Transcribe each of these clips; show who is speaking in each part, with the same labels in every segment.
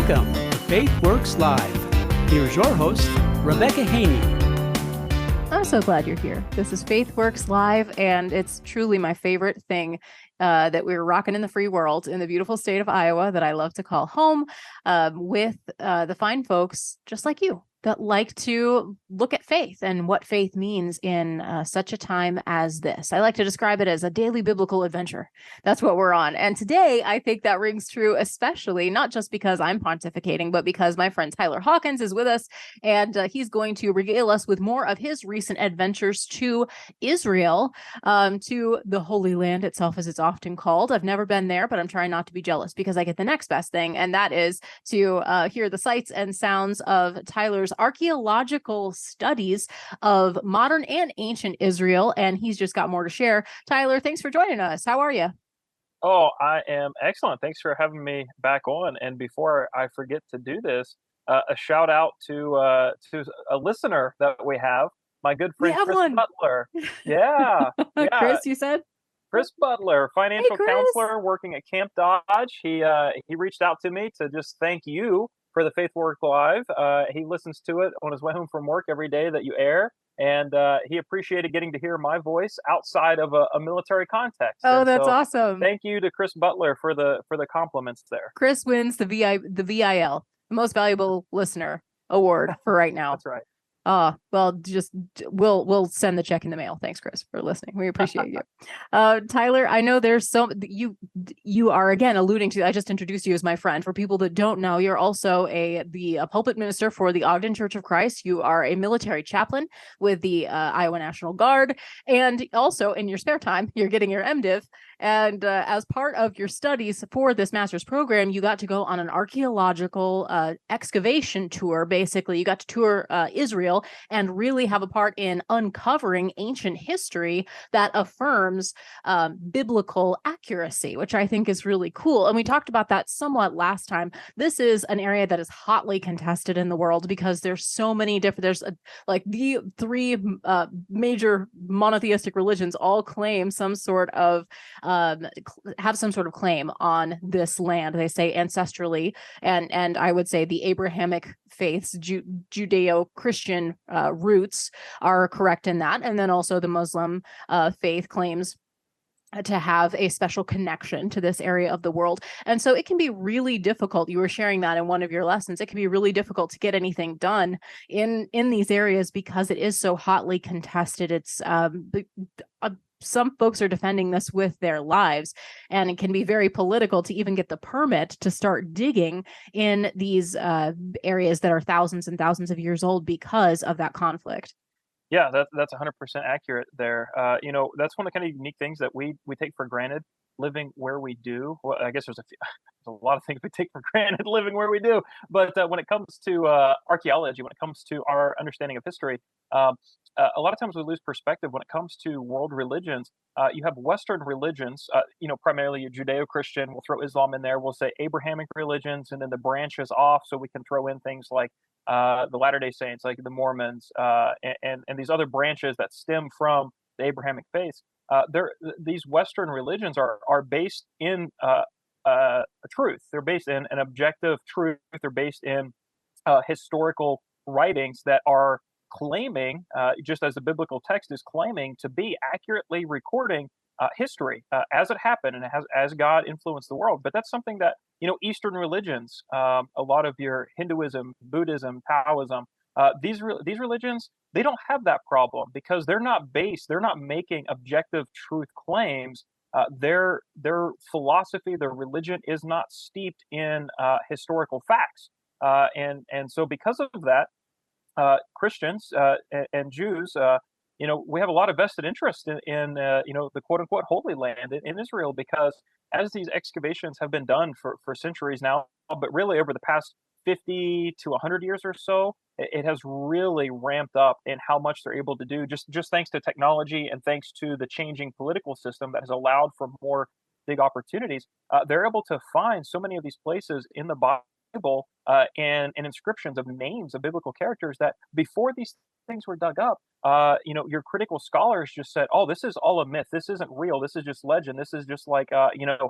Speaker 1: Welcome to Faith Works Live. Here's your host, Rebecca Haynie.
Speaker 2: I'm so glad you're here. This is Faith Works Live, and it's truly my favorite thing that we're rocking in the free world in the beautiful state of Iowa that I love to call home, with the fine folks just like you that like to look at faith and what faith means in such a time as this. I like to describe it as a daily biblical adventure. That's what we're on. And today, I think that rings true, especially not just because I'm pontificating, but because my friend Tyler Hawkins is with us, and he's going to regale us with more of his recent adventures to Israel, to the Holy Land itself, as it's often called. I've never been there, but I'm trying not to be jealous because I get the next best thing, and that is to hear the sights and sounds of Tyler's archaeological studies of modern and ancient Israel, and he's just got more to share. Tyler, thanks for joining us. How are you?
Speaker 3: Oh, I am excellent. Thanks for having me back on. And before I forget to do this, a shout out to a listener that we have, my good friend Chris Butler. Yeah, yeah.
Speaker 2: Chris, you said?
Speaker 3: Chris Butler, financial
Speaker 2: Chris.
Speaker 3: counselor working at Camp Dodge. He reached out to me to just thank you for the Faith Work Live. He listens to it on his way home from work every day that you air. And he appreciated getting to hear my voice outside of a military context.
Speaker 2: Oh,
Speaker 3: and
Speaker 2: that's
Speaker 3: so
Speaker 2: awesome.
Speaker 3: Thank you to Chris Butler for the compliments there.
Speaker 2: Chris wins the VIL, the most valuable listener award for right now.
Speaker 3: That's right.
Speaker 2: Well, just we'll send the check in the mail. Thanks, Chris, for listening. We appreciate you. Tyler, I know there's you are again alluding to, I just introduced you as my friend. For people that don't know, you're also the pulpit minister for the Ogden Church of Christ. You are a military chaplain with the Iowa National Guard, and also in your spare time, you're getting your MDiv. And as part of your studies for this master's program, you got to go on an archaeological excavation tour. Basically, you got to tour Israel and really have a part in uncovering ancient history that affirms biblical accuracy, which I think is really cool. And we talked about that somewhat last time. This is an area that is hotly contested in the world because there's so many different, like the three major monotheistic religions all claim some sort of have some sort of claim on this land. They say ancestrally, and I would say the Abrahamic faiths, Judeo-Christian roots are correct in that. And then also the Muslim faith claims to have a special connection to this area of the world. And so it can be really difficult. You were sharing that in one of your lessons. It can be really difficult to get anything done in these areas because it is so hotly contested. It's some folks are defending this with their lives, and it can be very political to even get the permit to start digging in these areas that are thousands and thousands of years old because of that conflict.
Speaker 3: Yeah, that's 100% accurate there. That's one of the kind of unique things that we take for granted living where we do. Well, I guess there's a lot of things we take for granted living where we do. But when it comes to archaeology, when it comes to our understanding of history, a lot of times we lose perspective when it comes to world religions. You have Western religions, primarily Judeo-Christian. We'll throw Islam in there. We'll say Abrahamic religions, and then the branches off. So we can throw in things like the Latter-day Saints, like the Mormons, and these other branches that stem from the Abrahamic faith. These Western religions are based in a truth. They're based in an objective truth. They're based in historical writings that are claiming, just as the biblical text is claiming, to be accurately recording history as it happened and as God influenced the world. But that's something that Eastern religions, a lot of your Hinduism, Buddhism, Taoism, these religions, they don't have that problem because they're not making objective truth claims. Their philosophy, their religion is not steeped in historical facts, and so because of that, Christians and Jews, we have a lot of vested interest in the quote unquote Holy Land in Israel, because as these excavations have been done for centuries now, but really over the past 50 to 100 years or so, it has really ramped up in how much they're able to do, just thanks to technology and thanks to the changing political system that has allowed for more big opportunities. They're able to find so many of these places in the Bible and inscriptions of names of biblical characters that before these things were dug up, your critical scholars just said, "Oh, this is all a myth. This isn't real. This is just legend. This is just like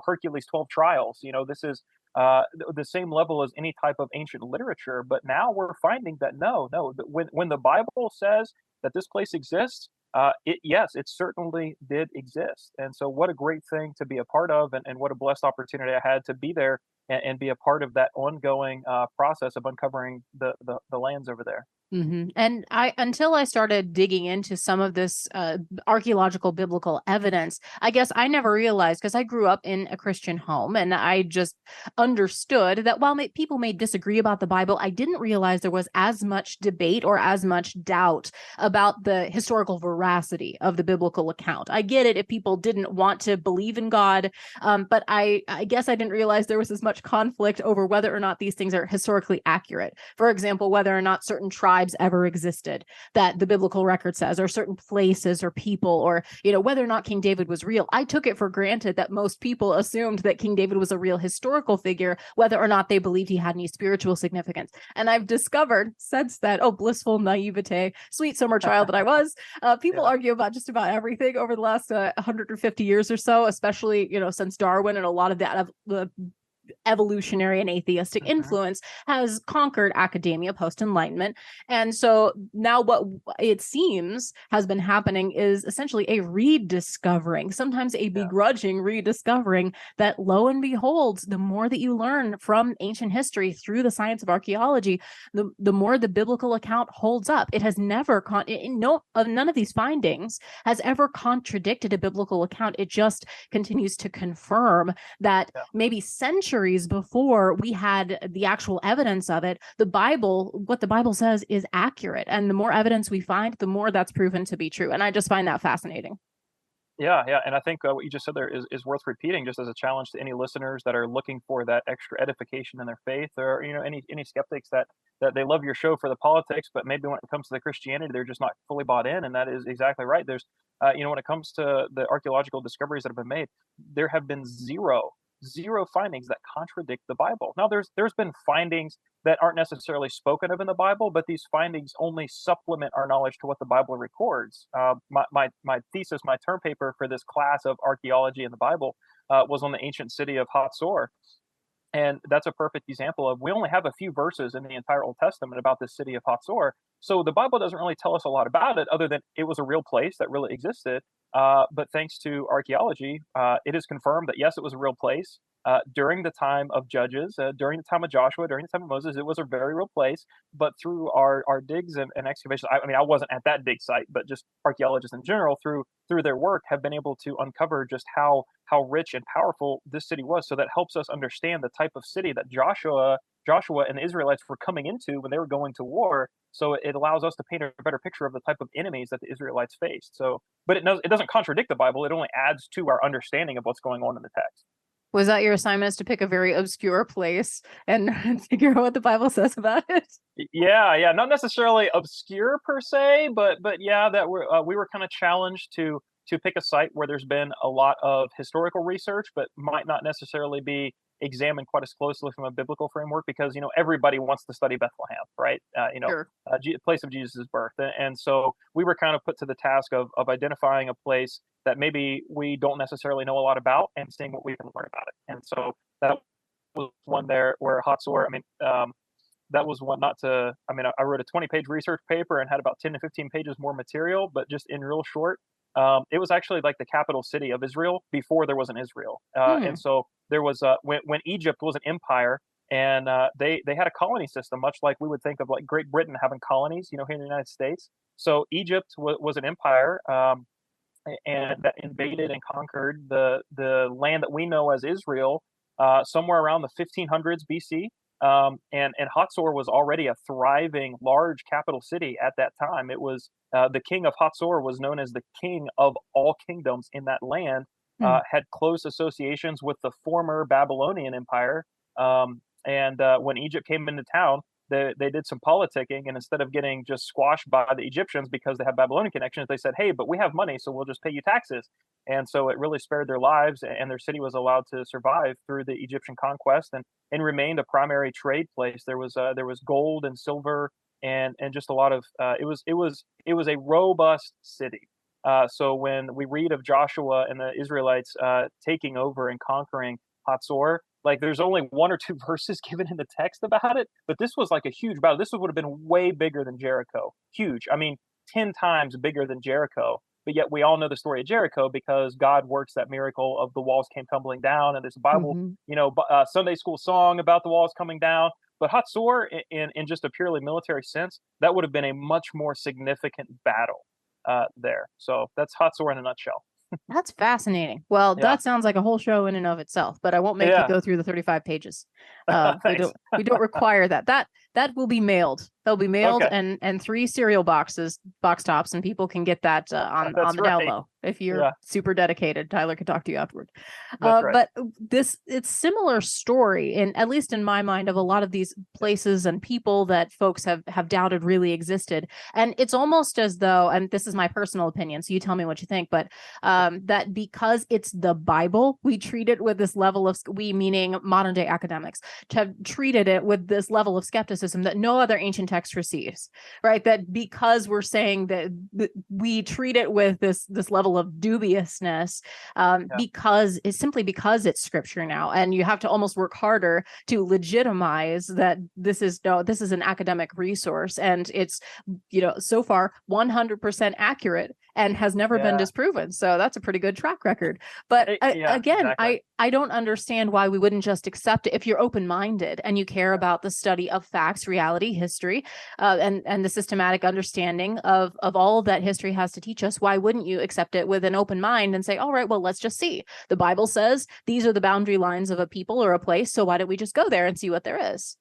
Speaker 3: Hercules' 12 trials. This is the same level as any type of ancient literature. But now we're finding that no, when the Bible says that this place exists, yes, it certainly did exist. And so, what a great thing to be a part of, and what a blessed opportunity I had to be there and be a part of that ongoing process of uncovering the lands over there.
Speaker 2: And until I started digging into some of this archaeological biblical evidence, I guess I never realized, because I grew up in a Christian home and I just understood that while people may disagree about the Bible, I didn't realize there was as much debate or as much doubt about the historical veracity of the biblical account. I get it if people didn't want to believe in God, but I guess I didn't realize there was as much conflict over whether or not these things are historically accurate. For example, whether or not certain tribes ever existed that the biblical record says, or certain places or people, or whether or not King David was real. I took it for granted that most people assumed that King David was a real historical figure, whether or not they believed he had any spiritual significance. And I've discovered since that, blissful naivete, sweet summer child that I was, people argue about just about everything over the last 150 years or so, especially since Darwin, and a lot of that the evolutionary and atheistic influence has conquered academia post-Enlightenment. And so now what it seems has been happening is essentially a rediscovering, sometimes a begrudging rediscovering, that lo and behold, the more that you learn from ancient history through the science of archaeology, the more the biblical account holds up. It has never, none of these findings has ever contradicted a biblical account. It just continues to confirm that maybe centuries before we had the actual evidence of it, what the Bible says is accurate. And the more evidence we find, the more that's proven to be true. And I just find that fascinating.
Speaker 3: Yeah, and I think what you just said there is worth repeating, just as a challenge to any listeners that are looking for that extra edification in their faith, or any skeptics that they love your show for the politics, but maybe when it comes to the Christianity, they're just not fully bought in. And that is exactly right. There's when it comes to the archaeological discoveries that have been made, there have been zero findings that contradict the Bible. Now, there's been findings that aren't necessarily spoken of in the Bible, but these findings only supplement our knowledge to what the Bible records. My thesis, my term paper for this class of archaeology in the Bible was on the ancient city of Hatzor. And that's a perfect example of, we only have a few verses in the entire Old Testament about the city of Hatzor. So the Bible doesn't really tell us a lot about it, other than it was a real place that really existed. But thanks to archaeology, it is confirmed that, yes, it was a real place. During the time of Judges, during the time of Joshua, during the time of Moses, it was a very real place. But through our digs and excavations, I wasn't at that dig site, but just archaeologists in general, through their work, have been able to uncover just how rich and powerful this city was. So that helps us understand the type of city that Joshua and the Israelites were coming into when they were going to war. So it allows us to paint a better picture of the type of enemies that the Israelites faced. So, but it doesn't contradict the Bible. It only adds to our understanding of what's going on in the text.
Speaker 2: Was that your assignment, is to pick a very obscure place and figure out what the Bible says about it?
Speaker 3: Yeah, not necessarily obscure per se, but yeah, that we were kind of challenged to pick a site where there's been a lot of historical research, but might not necessarily be examined quite as closely from a biblical framework, because everybody wants to study Bethlehem, right?
Speaker 2: Sure.
Speaker 3: Place of Jesus' birth, and so we were kind of put to the task of identifying a place that maybe we don't necessarily know a lot about, and seeing what we can learn about it. And so that was one there where Hatzor. That was one I wrote a 20-page research paper and had about 10 to 15 pages more material, but just in real short. It was actually like the capital city of Israel before there was an Israel. And so there was when Egypt was an empire, and they had a colony system, much like we would think of like Great Britain having colonies, here in the United States. So Egypt was an empire, and that invaded and conquered the land that we know as Israel somewhere around the 1500s BC. And Hatzor was already a thriving, large capital city at that time. It was the king of Hatzor was known as the king of all kingdoms in that land. Had close associations with the former Babylonian Empire. And when Egypt came into town, they did some politicking, and instead of getting just squashed by the Egyptians because they have Babylonian connections, they said, "Hey, but we have money, so we'll just pay you taxes." And so it really spared their lives, and their city was allowed to survive through the Egyptian conquest, and remained a primary trade place. There was gold and silver, and just a lot of it was a robust city. So when we read of Joshua and the Israelites taking over and conquering Hatzor, Like there's only one or two verses given in the text about it, but this was like a huge battle. This would have been way bigger than Jericho. Huge. I mean, 10 times bigger than Jericho. But yet we all know the story of Jericho because God works that miracle of the walls came tumbling down, and there's a Bible,
Speaker 2: Mhm.
Speaker 3: Sunday school song about the walls coming down. But Hatzor, in just a purely military sense, that would have been a much more significant battle there. So that's Hatzor in a nutshell.
Speaker 2: That's fascinating. Well,
Speaker 3: Yeah,
Speaker 2: that sounds like a whole show in and of itself, but I won't make you
Speaker 3: yeah.
Speaker 2: go through the 35 pages.
Speaker 3: Thanks.
Speaker 2: We don't require that. That will be mailed. They'll be mailed
Speaker 3: Okay,
Speaker 2: and 3 cereal box tops, and people can get that on
Speaker 3: that's
Speaker 2: the down
Speaker 3: right.
Speaker 2: low. If you're
Speaker 3: Yeah,
Speaker 2: super dedicated, Tyler can talk to you afterward.
Speaker 3: that's right.
Speaker 2: But it's similar story in, at least in my mind, of a lot of these places and people that folks have doubted really existed. And it's almost as though, and this is my personal opinion, so you tell me what you think, but that because it's the Bible, we treat it with this level of, we meaning modern day academics, have treated it with this level of skepticism that no other ancient text receives, right? That because we're saying that we treat it with this level of dubiousness,
Speaker 3: Yeah.
Speaker 2: because it's simply because it's scripture now, and you have to almost work harder to legitimize that this is an academic resource, and it's so far 100% accurate and has never been
Speaker 3: Yeah.
Speaker 2: disproven. So that's a pretty good track record. But
Speaker 3: Yeah,
Speaker 2: again,
Speaker 3: exactly.
Speaker 2: I don't understand why we wouldn't just accept it if you're open-minded and you care about the study of facts, reality, history, and the systematic understanding of all that history has to teach us. Why wouldn't you accept it with an open mind and say, all right, well, let's just see. The Bible says these are the boundary lines of a people or a place, so why don't we just go there and see what there is?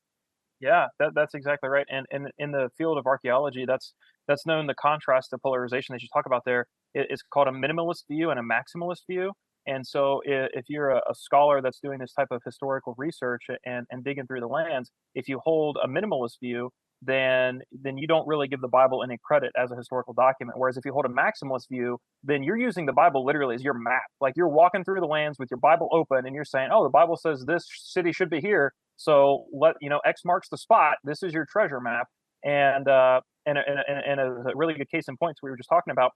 Speaker 3: Yeah, that's exactly right. And in the field of archaeology, that's known, the contrast to polarization that you talk about there. It's called a minimalist view and a maximalist view. And so if you're a scholar that's doing this type of historical research and digging through the lands, if you hold a minimalist view, then you don't really give the Bible any credit as a historical document. Whereas if you hold a maximalist view, then you're using the Bible literally as your map. Like you're walking through the lands with your Bible open and you're saying, oh, the Bible says this city should be here. So X marks the spot. This is your treasure map, and a really good case in point we were just talking about,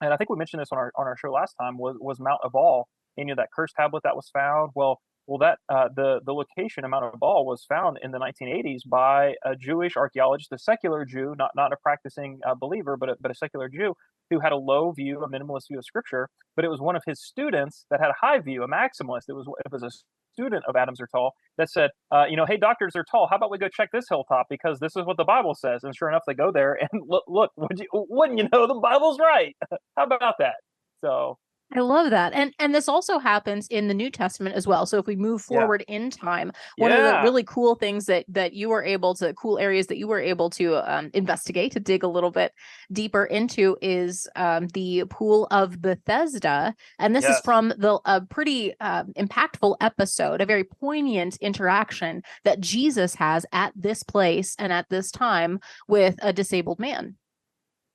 Speaker 3: and I think we mentioned this on our show last time, was Mount Ebal, and that cursed tablet that was found. Well, that the location of Mount Ebal was found in the 1980s by a Jewish archaeologist, a secular Jew, not a practicing believer, but a secular Jew who had a low view, a minimalist view of Scripture. But it was one of his students that had a high view, a maximalist. It was a student of Adam Zertal that said, hey, Dr. Zertal, how about we go check this hilltop because this is what the Bible says. And sure enough, they go there and look, wouldn't you know, the Bible's right. How about that? So
Speaker 2: I love that. And this also happens in the New Testament as well. So if we move
Speaker 3: yeah,
Speaker 2: forward in time, one of the
Speaker 3: yeah,
Speaker 2: really cool things that you were able to, cool areas that you were able to investigate, to dig a little bit deeper into, is the pool of Bethesda. And this is
Speaker 3: yes.
Speaker 2: from a pretty impactful episode, a very poignant interaction that Jesus has at this place and at this time with a disabled man.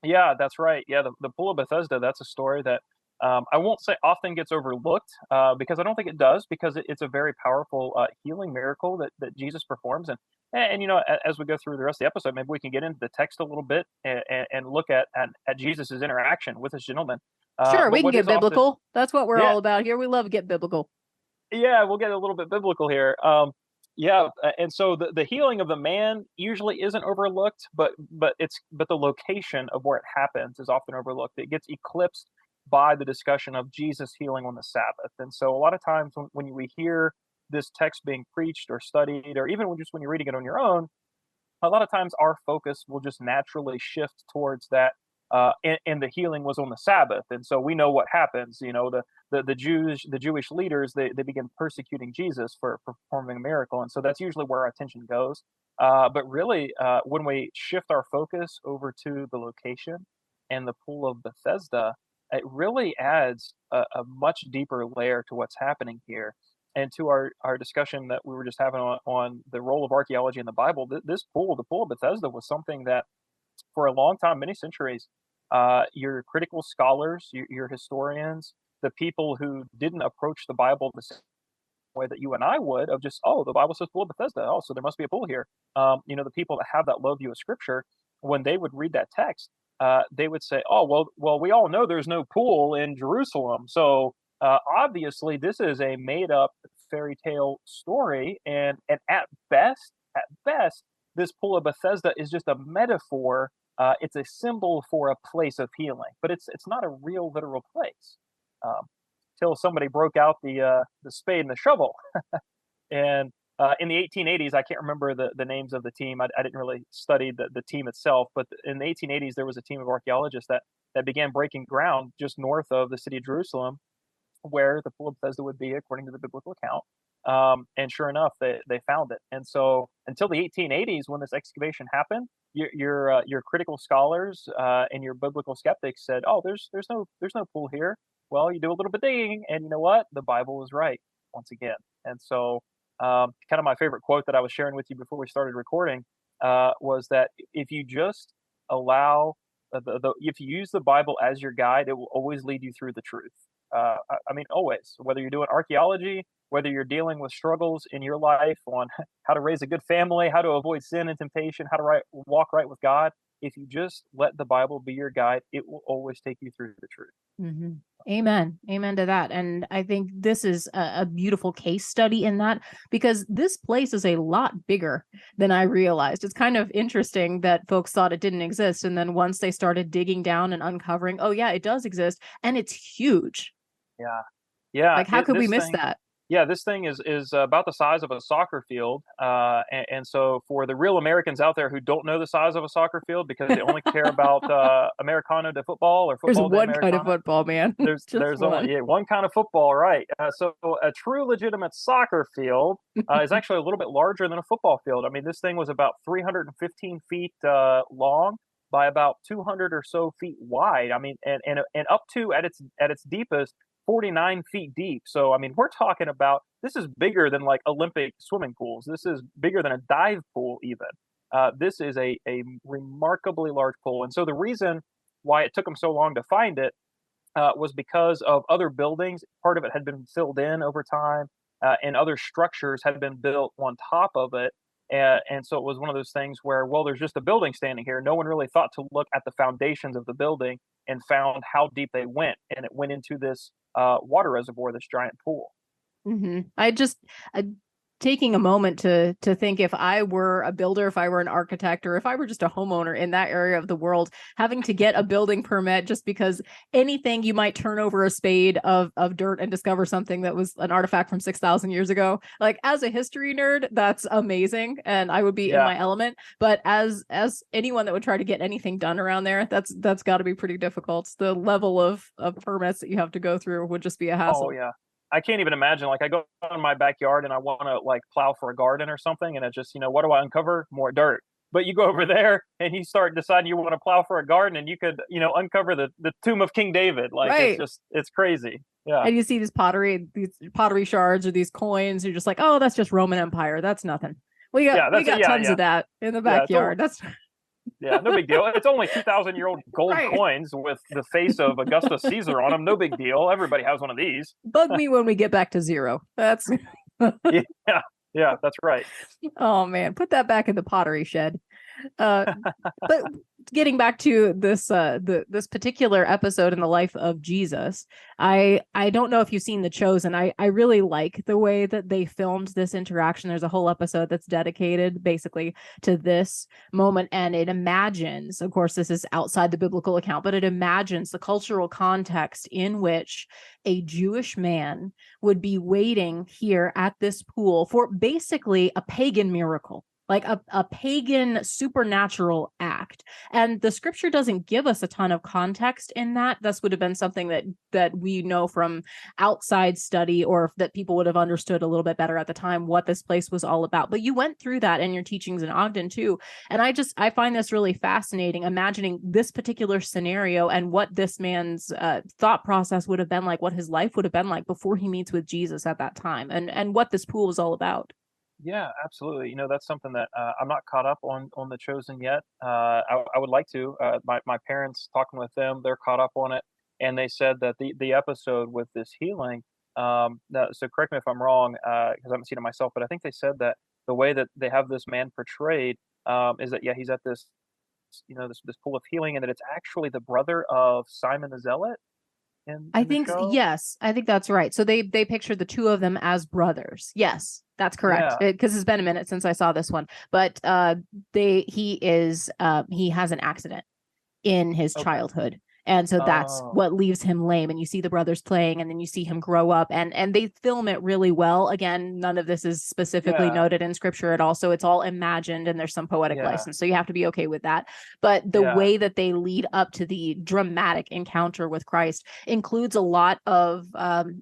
Speaker 3: Yeah, that's right. Yeah, the Pool of Bethesda, that's a story that I won't say often gets overlooked because I don't think it does, because it's a very powerful healing miracle that Jesus performs. As we go through the rest of the episode, maybe we can get into the text a little bit and look at Jesus's interaction with this gentleman.
Speaker 2: Sure,
Speaker 3: But
Speaker 2: we can
Speaker 3: what
Speaker 2: get
Speaker 3: is often,
Speaker 2: biblical. That's what we're
Speaker 3: yeah,
Speaker 2: all about here. We love to get biblical.
Speaker 3: yeah, we'll get a little bit biblical here. And so the healing of the man usually isn't overlooked, but the location of where it happens is often overlooked. It gets eclipsed by the discussion of Jesus healing on the Sabbath. And so a lot of times when we hear this text being preached or studied, or even when you're reading it on your own, a lot of times our focus will just naturally shift towards that. And the healing was on the Sabbath, and so we know what happens. The Jewish leaders, they begin persecuting Jesus for performing a miracle, and so that's usually where our attention goes. But really, when we shift our focus over to the location and the pool of Bethesda, it really adds a much deeper layer to what's happening here, and to our discussion that we were just having on the role of archaeology in the Bible. This pool, the pool of Bethesda, was something that for a long time, many centuries, your critical scholars, your historians, the people who didn't approach the Bible the same way that you and I would, of just, oh, the Bible says pool of Bethesda, oh, so there must be a pool here. The people that have that low view of Scripture, when they would read that text, they would say, oh, well, we all know there's no pool in Jerusalem, so obviously this is a made up fairy tale story, and at best, this pool of Bethesda is just a metaphor. It's a symbol for a place of healing, but it's not a real literal place. Um, Till somebody broke out the spade and the shovel, and in the 1880s, I can't remember the names of the team. I didn't really study the team itself, but in the 1880s, there was a team of archaeologists that began breaking ground just north of the city of Jerusalem, where the pool of Bethesda would be, according to the biblical account. And sure enough, they found it. And so until the 1880s, when this excavation happened, your critical scholars and your biblical skeptics said, "Oh, there's no pool here." Well, you do a little bit digging, and you know what? The Bible was right once again. And so, kind of my favorite quote that I was sharing with you before we started recording was that if you just allow if you use the Bible as your guide, it will always lead you through the truth. I mean, always. Whether you're doing archaeology, whether you're dealing with struggles in your life on how to raise a good family, how to avoid sin and temptation, how to walk right with God, if you just let the Bible be your guide, it will always take you through the truth.
Speaker 2: Mm-hmm. Amen. Amen to that. And I think this is a beautiful case study in that, because this place is a lot bigger than I realized. It's kind of interesting that folks thought it didn't exist. And then once they started digging down and uncovering, oh yeah, it does exist. And it's huge.
Speaker 3: Yeah. Yeah.
Speaker 2: Like, how could we
Speaker 3: this
Speaker 2: miss
Speaker 3: thing,
Speaker 2: that?
Speaker 3: Yeah, this thing is about the size of a soccer field, and so for the real Americans out there who don't know the size of a soccer field because they only care about Americano de football or
Speaker 2: There's
Speaker 3: football de
Speaker 2: one kind of
Speaker 3: Americano,
Speaker 2: football, man.
Speaker 3: there's
Speaker 2: Just
Speaker 3: there's
Speaker 2: one.
Speaker 3: only one kind of football, right? So a true legitimate soccer field is actually a little bit larger than a football field. I mean, this thing was about 315 feet long by about 200 or so feet wide. I mean, and up to at its deepest 49 feet deep. So, I mean, we're talking about this is bigger than like Olympic swimming pools. This is bigger than a dive pool, even. This is a remarkably large pool. And so the reason why it took them so long to find it was because of other buildings. Part of it had been filled in over time, and other structures had been built on top of it. And so it was one of those things where, well, there's just a building standing here. No one really thought to look at the foundations of the building and found how deep they went. And it went into this water reservoir, this giant pool.
Speaker 2: Mm-hmm. Taking a moment to think, if I were a builder, if I were an architect, or if I were just a homeowner in that area of the world, having to get a building permit just because anything, you might turn over a spade of dirt and discover something that was an artifact from 6,000 years ago. Like, as a history nerd, that's amazing, and I would be in my element. But as anyone that would try to get anything done around there, that's got to be pretty difficult. The level of permits that you have to go through would just be a hassle.
Speaker 3: Oh yeah. I can't even imagine. Like, I go in my backyard and I want to like plow for a garden or something, and it just, what do I uncover? More dirt. But you go over there and you start deciding you want to plow for a garden, and you could, uncover the tomb of King David. Like,
Speaker 2: right.
Speaker 3: It's crazy. Yeah.
Speaker 2: And you see these pottery shards or these coins. You're just like, oh, that's just Roman Empire. That's nothing. We got tons of that in the backyard.
Speaker 3: Yeah, no big deal. It's only 2,000-year-old gold coins with the face of Augustus Caesar on them. No big deal. Everybody has one of these.
Speaker 2: Bug me when we get back to zero. That's
Speaker 3: yeah, that's right.
Speaker 2: Oh man, put that back in the pottery shed. But getting back to this this particular episode in the life of Jesus, I don't know if you've seen The Chosen. I really like the way that they filmed this interaction. There's a whole episode that's dedicated basically to this moment, and it imagines, of course, this is outside the biblical account, but it imagines the cultural context in which a Jewish man would be waiting here at this pool for basically a pagan miracle. Like a pagan supernatural act. And the scripture doesn't give us a ton of context in that. This would have been something that we know from outside study, or that people would have understood a little bit better at the time what this place was all about. But you went through that in your teachings in Ogden too. And I find this really fascinating, imagining this particular scenario and what this man's thought process would have been like, what his life would have been like before he meets with Jesus at that time, and what this pool was all about.
Speaker 3: Yeah, absolutely. That's something that I'm not caught up on The Chosen yet. I would like to. My parents, talking with them, they're caught up on it, and they said that the episode with this healing. So correct me if I'm wrong, because I haven't seen it myself, but I think they said that the way that they have this man portrayed is that he's at this pool of healing, and that it's actually the brother of Simon the Zealot.
Speaker 2: I
Speaker 3: in the
Speaker 2: think
Speaker 3: show?
Speaker 2: yes, I think that's right. So they pictured the two of them as brothers. Yes, that's correct.
Speaker 3: Yeah.
Speaker 2: Because it's been a minute since I saw this one, but he has an accident in his
Speaker 3: Okay.
Speaker 2: childhood. And so that's
Speaker 3: Oh,
Speaker 2: what leaves him lame. And you see the brothers playing, and then you see him grow up, and they film it really well. Again, none of this is specifically
Speaker 3: yeah,
Speaker 2: noted in scripture at all. So it's all imagined, and there's some poetic
Speaker 3: yeah,
Speaker 2: license. So you have to be okay with that. But the
Speaker 3: yeah.
Speaker 2: way that they lead up to the dramatic encounter with Christ includes a lot of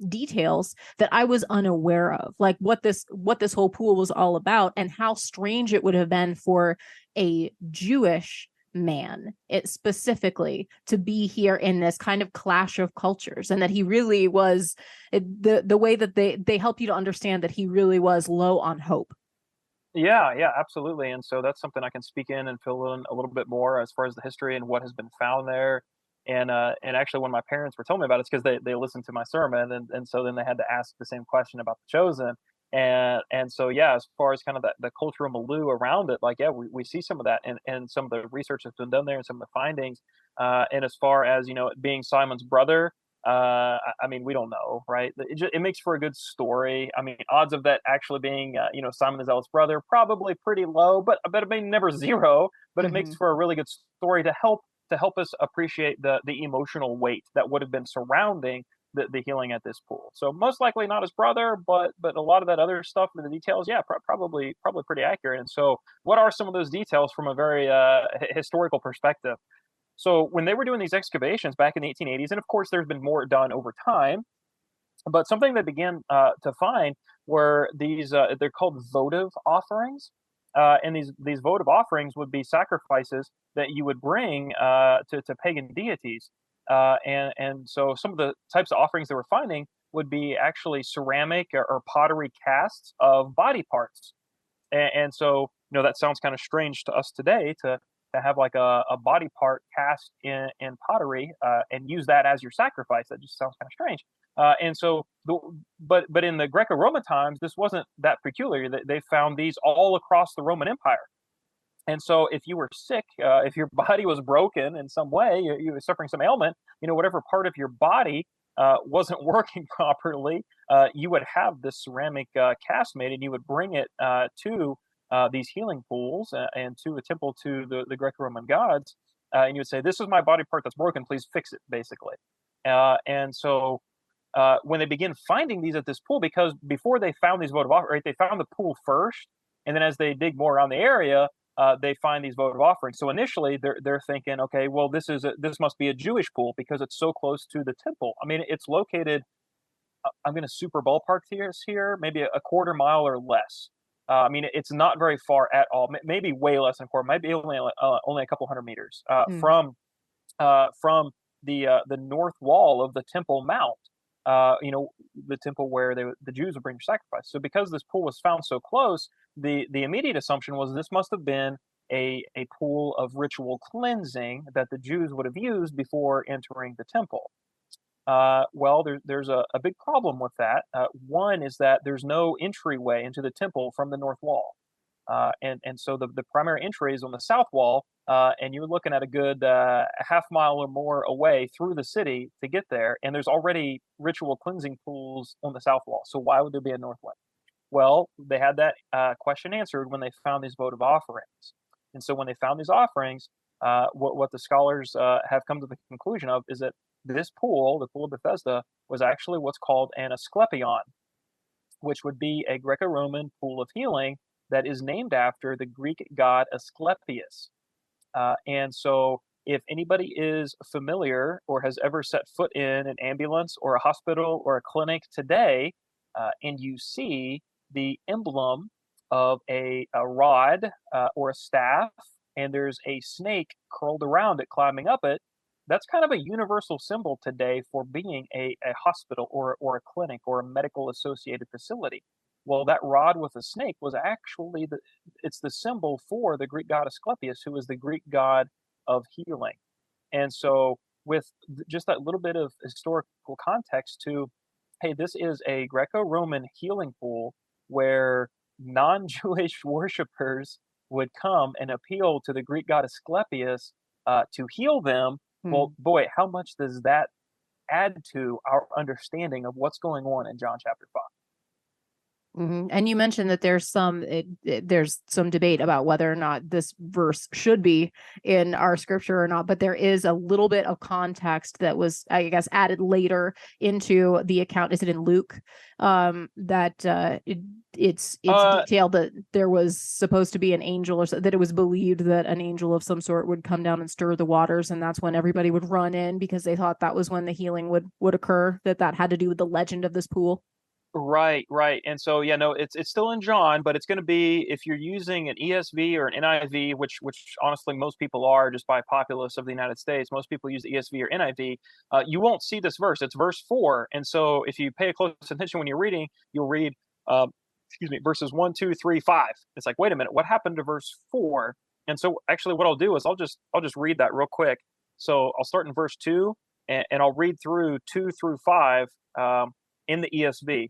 Speaker 2: details that I was unaware of, like what this whole pool was all about, and how strange it would have been for a Jewish man, it specifically, to be here in this kind of clash of cultures, and that he really was the way that they help you to understand that he really was low on hope.
Speaker 3: Yeah, yeah, absolutely. And so that's something I can speak in and fill in a little bit more as far as the history and what has been found there. And actually, when my parents were telling me about it, it's because they listened to my sermon, and so then they had to ask the same question about the chosen. And so yeah, as far as kind of the cultural milieu around it, like yeah, we see some of that, and some of the research that's been done there, and some of the findings. And as far as it being Simon's brother, I mean, we don't know, right? It makes for a good story. I mean, odds of that actually being, Simon the Zealot's brother, probably pretty low, but I bet it may never zero. But it makes
Speaker 2: Mm-hmm.
Speaker 3: for a really good story to help us appreciate the emotional weight that would have been surrounding the healing at this pool. So most likely not his brother, but a lot of that other stuff and the details, yeah, probably pretty accurate. And so, what are some of those details from a very historical perspective? So when they were doing these excavations back in the 1880s, and of course there's been more done over time, but something they began to find were these they're called votive offerings, and these votive offerings would be sacrifices that you would bring to pagan deities, and so some of the types of offerings they were finding would be actually ceramic or pottery casts of body parts, and so that sounds kind of strange to us today to have like a body part cast in pottery and use that as your sacrifice. That just sounds kind of strange. And so, but in the Greco-Roman times, this wasn't that peculiar. They found these all across the Roman Empire. And so, if you were sick, if your body was broken in some way, you were suffering some ailment, whatever part of your body wasn't working properly, you would have this ceramic cast made, and you would bring it to these healing pools and to a temple to the Greco-Roman gods, and you would say, "This is my body part that's broken. Please fix it." Basically, and so when they begin finding these at this pool, because before they found these votive offerings, right, they found the pool first, and then as they dig more around the area, they find these votive offerings. So initially, they're thinking, okay, well, this must be a Jewish pool because it's so close to the temple. I mean, it's located. I'm going to super ballpark here, maybe a quarter mile or less. I mean, it's not very far at all. Maybe way less than a quarter. Maybe only a couple hundred meters
Speaker 2: Mm.
Speaker 3: from the north wall of the Temple Mount. The temple where the Jews would bring their sacrifice. So because this pool was found so close, the immediate assumption was this must have been a pool of ritual cleansing that the Jews would have used before entering the temple. Well, there's a big problem with that. One is that there's no entryway into the temple from the north wall. And so the primary entry is on the south wall, and you're looking at a good half mile or more away through the city to get there. And there's already ritual cleansing pools on the south wall. So why would there be a north one? Well, they had that question answered when they found these votive offerings. And so when they found these offerings, what the scholars have come to the conclusion of is that this pool, the pool of Bethesda, was actually what's called an Asclepion, which would be a Greco-Roman pool of healing that is named after the Greek god Asclepius. And so, if anybody is familiar or has ever set foot in an ambulance or a hospital or a clinic today, and you see the emblem of a rod or a staff, and there's a snake curled around it, climbing up it, that's kind of a universal symbol today for being a hospital or a clinic or a medical associated facility. Well, that rod with a snake was actually it's the symbol for the Greek god Asclepius, who is the Greek god of healing. And so, with just that little bit of historical context to, hey, this is a Greco-Roman healing pool where non-Jewish worshipers would come and appeal to the Greek god Asclepius to heal them.
Speaker 2: Hmm.
Speaker 3: Well, boy, how much does that add to our understanding of what's going on in John chapter 5.
Speaker 2: And you mentioned that there's there's some debate about whether or not this verse should be in our scripture or not, but there is a little bit of context that was, I guess, added later into the account. Is it in Luke? It's detailed that there was supposed to be an angel, or that it was believed that an angel of some sort would come down and stir the waters, and that's when everybody would run in because they thought that was when the healing would occur. That had to do with the legend of this pool.
Speaker 3: Right. And so, yeah, no, it's still in John, but it's going to be, if you're using an ESV or an NIV, which honestly most people are, just by populace of the United States, most people use ESV or NIV, you won't see this verse. It's verse 4. And so if you pay close attention when you're reading, you'll read, verses 1, 2, 3, 5. It's like, wait a minute, what happened to verse 4? And so actually what I'll do is I'll just read that real quick. So I'll start in verse 2 and I'll read through 2 through 5 in the ESV.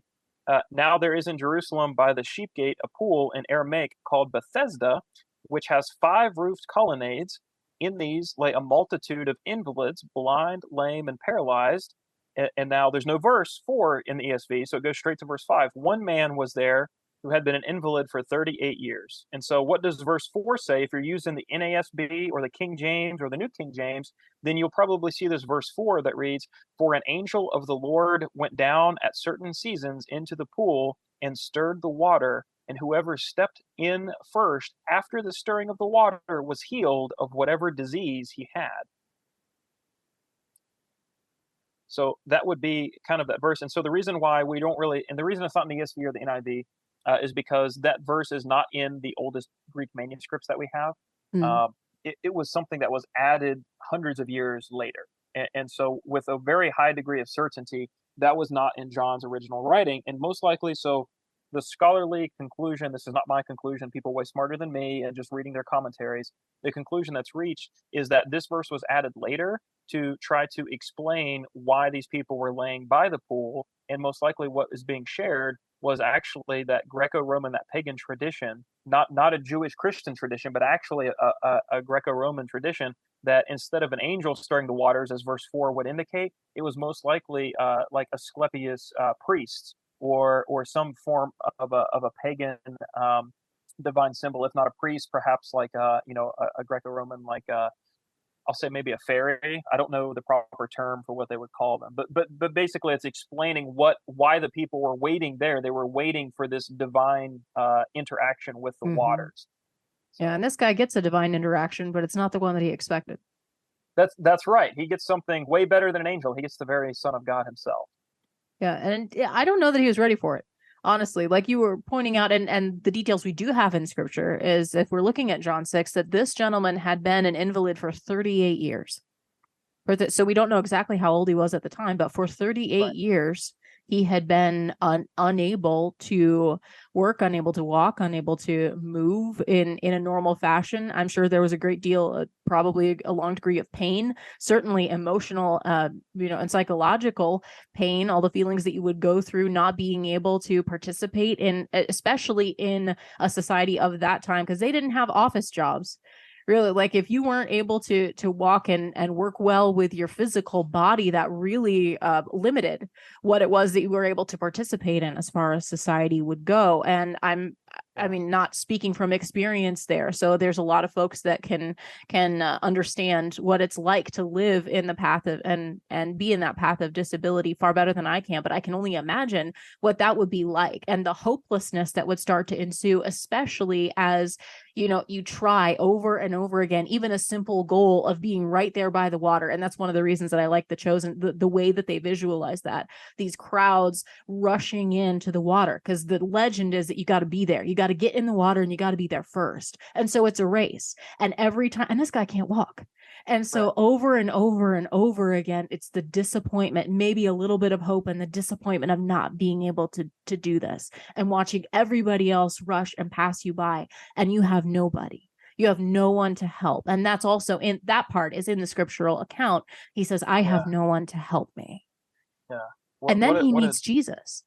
Speaker 3: Now there is in Jerusalem by the sheep gate a pool in Aramaic called Bethesda, which has 5 roofed colonnades. In these lay a multitude of invalids, blind, lame, and paralyzed. And now there's no verse 4 in the ESV, so it goes straight to verse 5. One man was there who had been an invalid for 38 years. And so what does verse 4 say? If you're using the NASB or the King James or the New King James, then you'll probably see this verse 4 that reads, "For an angel of the Lord went down at certain seasons into the pool and stirred the water, and whoever stepped in first after the stirring of the water was healed of whatever disease he had." So that would be kind of that verse. And so the reason why we don't really, and the reason it's not in the ESV or the NIV, is because that verse is not in the oldest Greek manuscripts that we have. It was something that was added hundreds of years later. And so with a very high degree of certainty, that was not in John's original writing. And most likely, so the scholarly conclusion, this is not my conclusion, people way smarter than me and just reading their commentaries, the conclusion that's reached is that this verse was added later to try to explain why these people were laying by the pool. And most likely what is being shared was actually that Greco-Roman, that pagan tradition, not a Jewish Christian tradition, but actually a Greco-Roman tradition, that instead of an angel stirring the waters, as verse 4 would indicate, it was most likely like Asclepius priest or some form of a pagan divine symbol, if not a priest, perhaps like a Greco-Roman, like I'll say maybe a fairy. I don't know the proper term for what they would call them, but basically it's explaining why the people were waiting there. They were waiting for this divine interaction with the waters.
Speaker 2: So, yeah, and this guy gets a divine interaction, but it's not the one that he expected.
Speaker 3: That's right. He gets something way better than an angel. He gets the very Son of God himself.
Speaker 2: Yeah, and I don't know that he was ready for it. Honestly, like you were pointing out, and the details we do have in scripture is, if we're looking at John 6, that this gentleman had been an invalid for 38 years. So we don't know exactly how old he was at the time, but for 38 years, he had been unable to work, unable to walk, unable to move in a normal fashion. I'm sure there was a great deal, probably a long degree of pain, certainly emotional, and psychological pain, all the feelings that you would go through not being able to participate in, especially in a society of that time, because they didn't have office jobs. Really, like if you weren't able to walk and work well with your physical body, that really limited what it was that you were able to participate in as far as society would go. And I mean, not speaking from experience there. So there's a lot of folks that can understand what it's like to live in the path of and be in that path of disability far better than I can. But I can only imagine what that would be like, and the hopelessness that would start to ensue, especially as you try over and over again, even a simple goal of being right there by the water. And that's one of the reasons that I like The Chosen, the way that they visualize that, these crowds rushing into the water, because the legend is that you got to be there. You got to get in the water and you got to be there first. And so it's a race. And every time, and this guy can't walk. And so over and over and over again, it's the disappointment, maybe a little bit of hope, and the disappointment of not being able to do this, and watching everybody else rush and pass you by, and you have nobody. You have no one to help. And that's also in that part is in the scriptural account. He says, I have no one to help me.
Speaker 3: Yeah.
Speaker 2: And then he meets Jesus.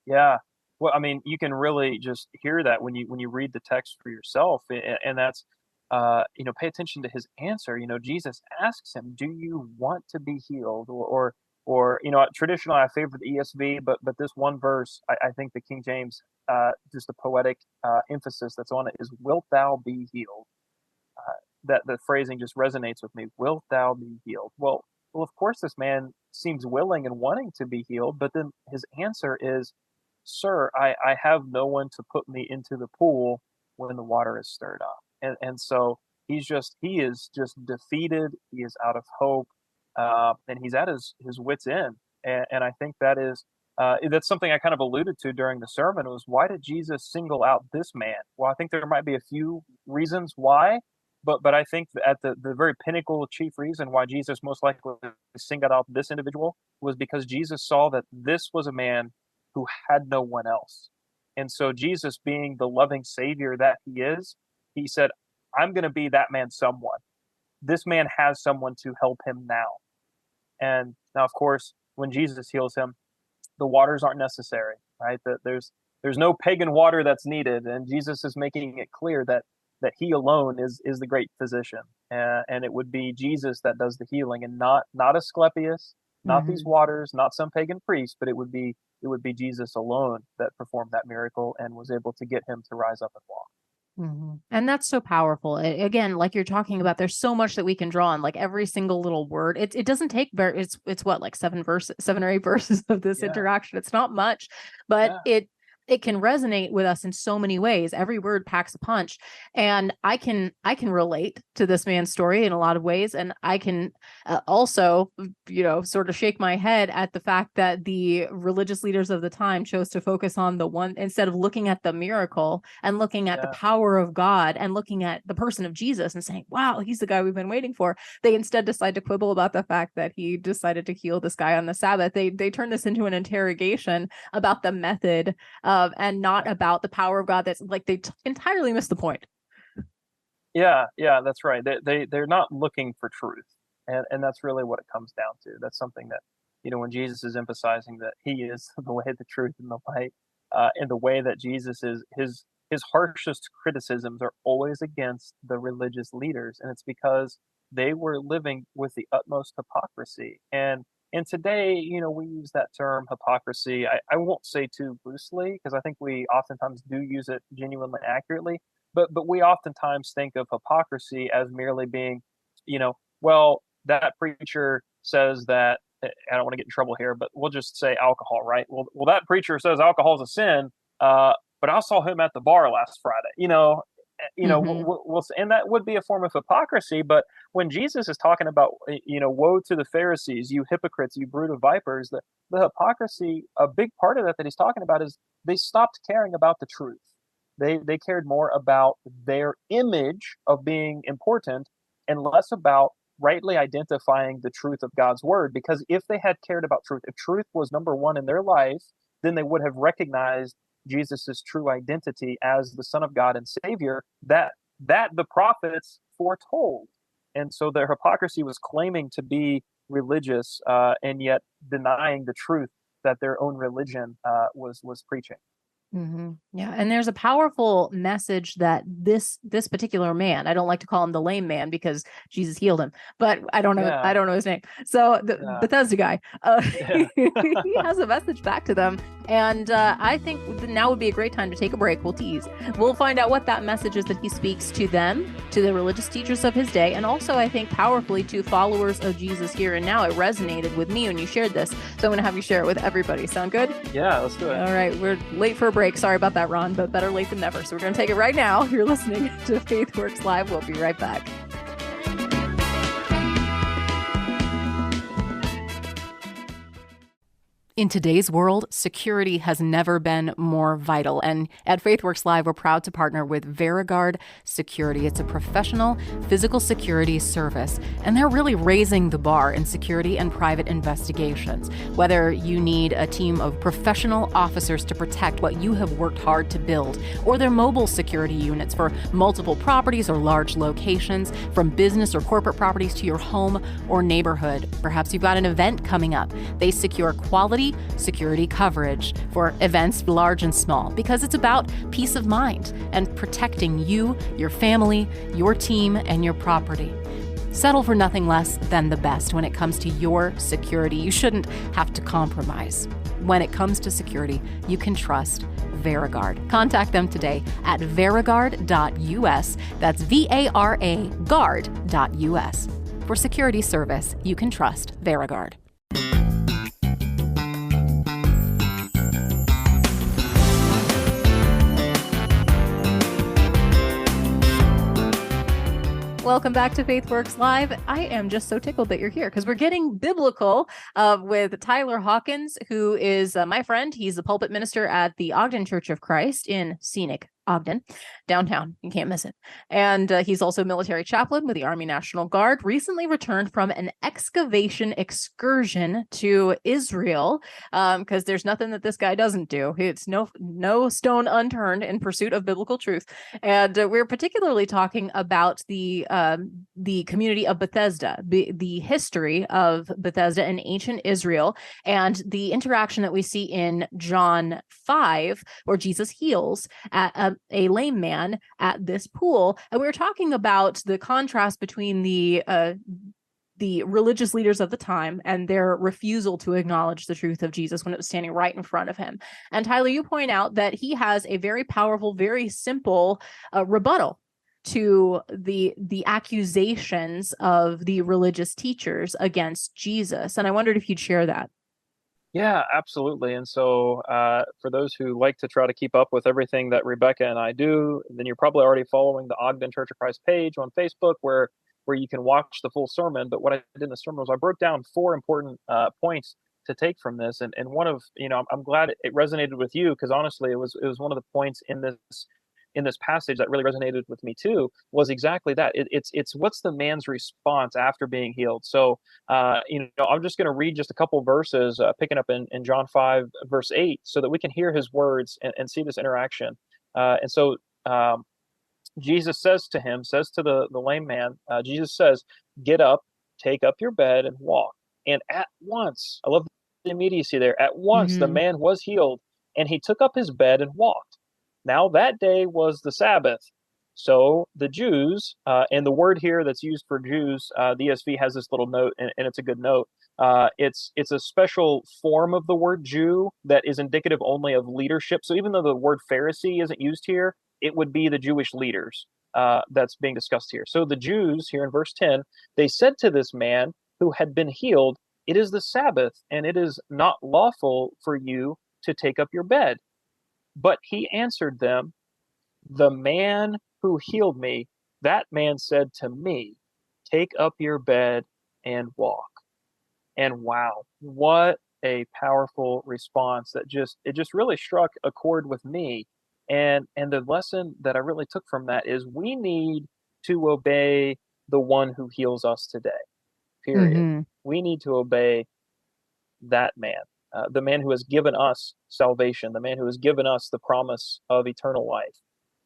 Speaker 3: Yeah. Well, I mean, you can really just hear that when you read the text for yourself, and that's pay attention to his answer. Jesus asks him, "Do you want to be healed?" Or Or, traditionally I favor the ESV, but this one verse, I think the King James, just the poetic emphasis that's on it is, wilt thou be healed? That the phrasing just resonates with me. Wilt thou be healed? Well, of course, this man seems willing and wanting to be healed, but then his answer is, sir, I have no one to put me into the pool when the water is stirred up. And so he is just defeated. He is out of hope. And he's at his wit's end. And I think that's something I kind of alluded to during the sermon, was, why did Jesus single out this man? Well, I think there might be a few reasons why, but I think that at the very pinnacle, chief reason why Jesus most likely singled out this individual was because Jesus saw that this was a man who had no one else. And so Jesus, being the loving Savior that he is, he said, I'm going to be that man someone. This man has someone to help him now. And now, of course, when Jesus heals him, the waters aren't necessary, right? That there's no pagan water that's needed. And Jesus is making it clear that he alone is the great physician. And it would be Jesus that does the healing, and not Asclepius, not these waters, not some pagan priest, but it would be Jesus alone that performed that miracle and was able to get him to rise up and walk.
Speaker 2: And that's so powerful. Again, like you're talking about, there's so much that we can draw on, like every single little word. It doesn't take it's what, like 7 or 8 verses of this interaction. It's not much, but it can resonate with us in so many ways. Every word packs a punch. And I can relate to this man's story in a lot of ways. And I can also, sort of shake my head at the fact that the religious leaders of the time chose to focus on the one, instead of looking at the miracle and looking at the power of God and looking at the person of Jesus and saying, wow, he's the guy we've been waiting for. They instead decide to quibble about the fact that he decided to heal this guy on the Sabbath. They turn this into an interrogation about the method and not about the power of God. That's like, they entirely missed the point.
Speaker 3: Yeah, that's right. They're not looking for truth. And that's really what it comes down to. That's something that, when Jesus is emphasizing that he is the way, the truth, and the light, and the way that Jesus is, his harshest criticisms are always against the religious leaders. And it's because they were living with the utmost hypocrisy. And today, we use that term hypocrisy. I won't say too loosely, because I think we oftentimes do use it genuinely accurately. But we oftentimes think of hypocrisy as merely being, well, that preacher says that, I don't want to get in trouble here, but we'll just say alcohol, right? Well, that preacher says alcohol is a sin, but I saw him at the bar last Friday. And that would be a form of hypocrisy. But when Jesus is talking about, woe to the Pharisees, you hypocrites, you brood of vipers, the hypocrisy, a big part of that he's talking about is they stopped caring about the truth. They cared more about their image of being important and less about rightly identifying the truth of God's word. Because if they had cared about truth, if truth was number one in their life, then they would have recognized Jesus's true identity as the Son of God and Savior that the prophets foretold. And so their hypocrisy was claiming to be religious, and yet denying the truth that their own religion was preaching.
Speaker 2: Yeah. And there's a powerful message that this particular man, I don't like to call him the lame man because Jesus healed him, but I don't know. I don't know his name. So the Bethesda guy, he has a message back to them. And I think now would be a great time to take a break. We'll tease. We'll find out what that message is that he speaks to them, to the religious teachers of his day, and also I think powerfully to followers of Jesus here and now. It resonated with me when you shared this. So I'm going to have you share it with everybody. Sound good?
Speaker 3: Yeah, let's do it.
Speaker 2: All right. We're late for a break. Sorry about that, Ron, but better late than never. So we're going to take it right now. You're listening to Faith Works Live. We'll be right back. In today's world, security has never been more vital. And at FaithWorks Live, we're proud to partner with VeriGuard Security. It's a professional physical security service, and they're really raising the bar in security and private investigations. Whether you need a team of professional officers to protect what you have worked hard to build, or their mobile security units for multiple properties or large locations, from business or corporate properties to your home or neighborhood. Perhaps you've got an event coming up. They secure quality security coverage for events large and small, because it's about peace of mind and protecting you, your family, your team, and your property. Settle for nothing less than the best when it comes to your security. You shouldn't have to compromise. When it comes to security, you can trust VeriGuard. Contact them today at veriguard.us. That's VARA guard.us. For security service, you can trust VeriGuard. Welcome back to FaithWorks Live. I am just so tickled that you're here because we're getting biblical with Tyler Hawkins, who is my friend. He's the pulpit minister at the Ogden Church of Christ in scenic Ogden, downtown. You can't miss it. And he's also a military chaplain with the Army National Guard, recently returned from an excavation excursion to Israel, because there's nothing that this guy doesn't do. It's no stone unturned in pursuit of biblical truth. And we're particularly talking about the community of Bethesda, the history of Bethesda in ancient Israel, and the interaction that we see in John 5, where Jesus heals a lame man at this pool. And we were talking about the contrast between the religious leaders of the time and their refusal to acknowledge the truth of Jesus when it was standing right in front of him. And Tyler, you point out that he has a very powerful, very simple rebuttal to the accusations of the religious teachers against Jesus. And I wondered if you'd share that.
Speaker 3: Yeah, absolutely. And so for those who like to try to keep up with everything that Rebecca and I do, then you're probably already following the Ogden Church of Christ page on Facebook where you can watch the full sermon. But what I did in the sermon was I broke down 4 important points to take from this. And one of, I'm glad it resonated with you, because honestly, it was one of the points in this passage that really resonated with me too, was exactly that. It's what's the man's response after being healed. So, I'm just going to read just a couple verses, picking up in John 5, verse 8, so that we can hear his words and see this interaction. And so Jesus says to the lame man, Jesus says, "Get up, take up your bed and walk." And at once, I love the immediacy there, at once the man was healed, and he took up his bed and walked. Now that day was the Sabbath. So the Jews, and the word here that's used for Jews, the ESV has this little note, and it's a good note. It's a special form of the word Jew that is indicative only of leadership. So even though the word Pharisee isn't used here, it would be the Jewish leaders that's being discussed here. So the Jews, here in verse 10, they said to this man who had been healed, "It is the Sabbath, and it is not lawful for you to take up your bed." But he answered them, "The man who healed me, that man said to me, 'Take up your bed and walk.'" And wow, what a powerful response that just really struck a chord with me. And the lesson that I really took from that is we need to obey the one who heals us today. Period. We need to obey that man. The man who has given us salvation, the man who has given us the promise of eternal life.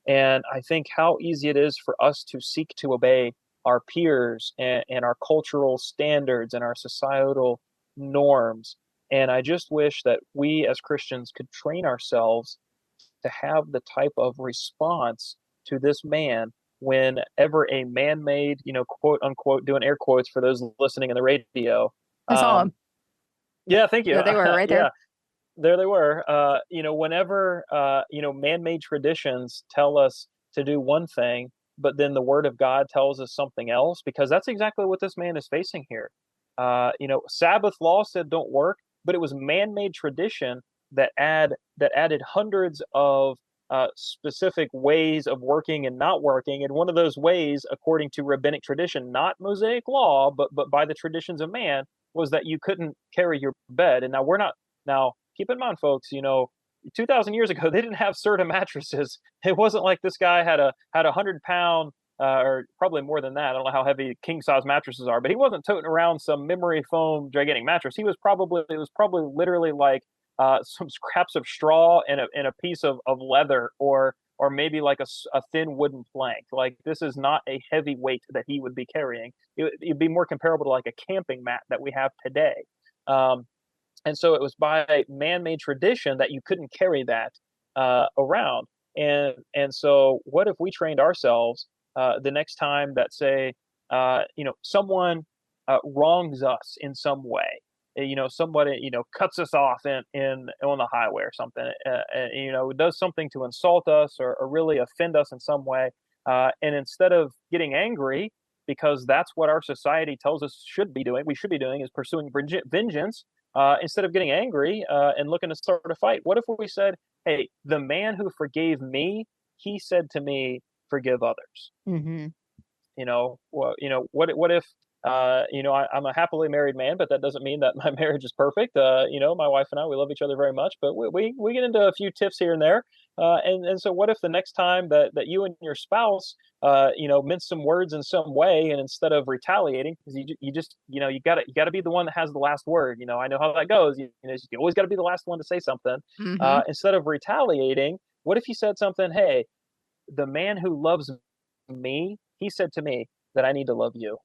Speaker 3: And I think how easy it is for us to seek to obey our peers and our cultural standards and our societal norms. And I just wish that we as Christians could train ourselves to have the type of response to this man whenever a man-made, quote unquote, doing air quotes for those listening in the radio.
Speaker 2: I saw him.
Speaker 3: Yeah, thank you.
Speaker 2: Yeah, they were right there.
Speaker 3: Yeah, there they were. Whenever man-made traditions tell us to do one thing, but then the Word of God tells us something else, because that's exactly what this man is facing here. Sabbath law said don't work, but it was man-made tradition that added hundreds of specific ways of working and not working. And one of those ways, according to rabbinic tradition, not Mosaic law, but by the traditions of man, was that you couldn't carry your bed. And now keep in mind, folks, 2,000 years ago, they didn't have Serta mattresses. It wasn't like this guy had a 100-pound, or probably more than that. I don't know how heavy king size mattresses are, but he wasn't toting around some memory foam gigantic mattress. It was probably literally like some scraps of straw and a piece of leather, or maybe like a thin wooden plank. Like, this is not a heavy weight that he would be carrying. It'd be more comparable to like a camping mat that we have today. And so it was by man-made tradition that you couldn't carry that around. And so what if we trained ourselves the next time that, say, someone wrongs us in some way, somebody, cuts us off in on the highway or something, does something to insult us or really offend us in some way. And instead of getting angry, because that's what our society tells us we should be doing is pursuing vengeance. Instead of getting angry and looking to start a fight, what if we said, hey, the man who forgave me, he said to me, forgive others.
Speaker 2: Mm-hmm.
Speaker 3: What if, I'm a happily married man, but that doesn't mean that my marriage is perfect. My wife and I, we love each other very much, but we get into a few tiffs here and there. And so what if the next time that you and your spouse, mince some words in some way, and instead of retaliating, because you gotta be the one that has the last word. I know how that goes. You always got to be the last one to say something.
Speaker 2: Mm-hmm.
Speaker 3: Instead of retaliating, what if you said something? Hey, the man who loves me, he said to me that I need to love you.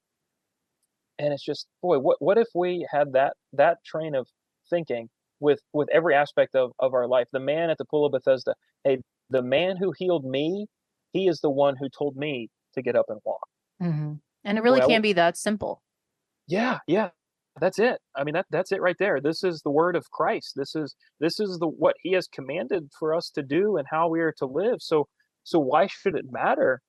Speaker 3: And it's just, boy, what if we had that train of thinking with every aspect of our life? The man at the pool of Bethesda, hey, the man who healed me, he is the one who told me to get up and walk.
Speaker 2: Mm-hmm. And it really
Speaker 3: Boy,
Speaker 2: can be that simple.
Speaker 3: Yeah, that's it. I mean, that's it right there. This is the word of Christ. This is what he has commanded for us to do and how we are to live. So why should it matter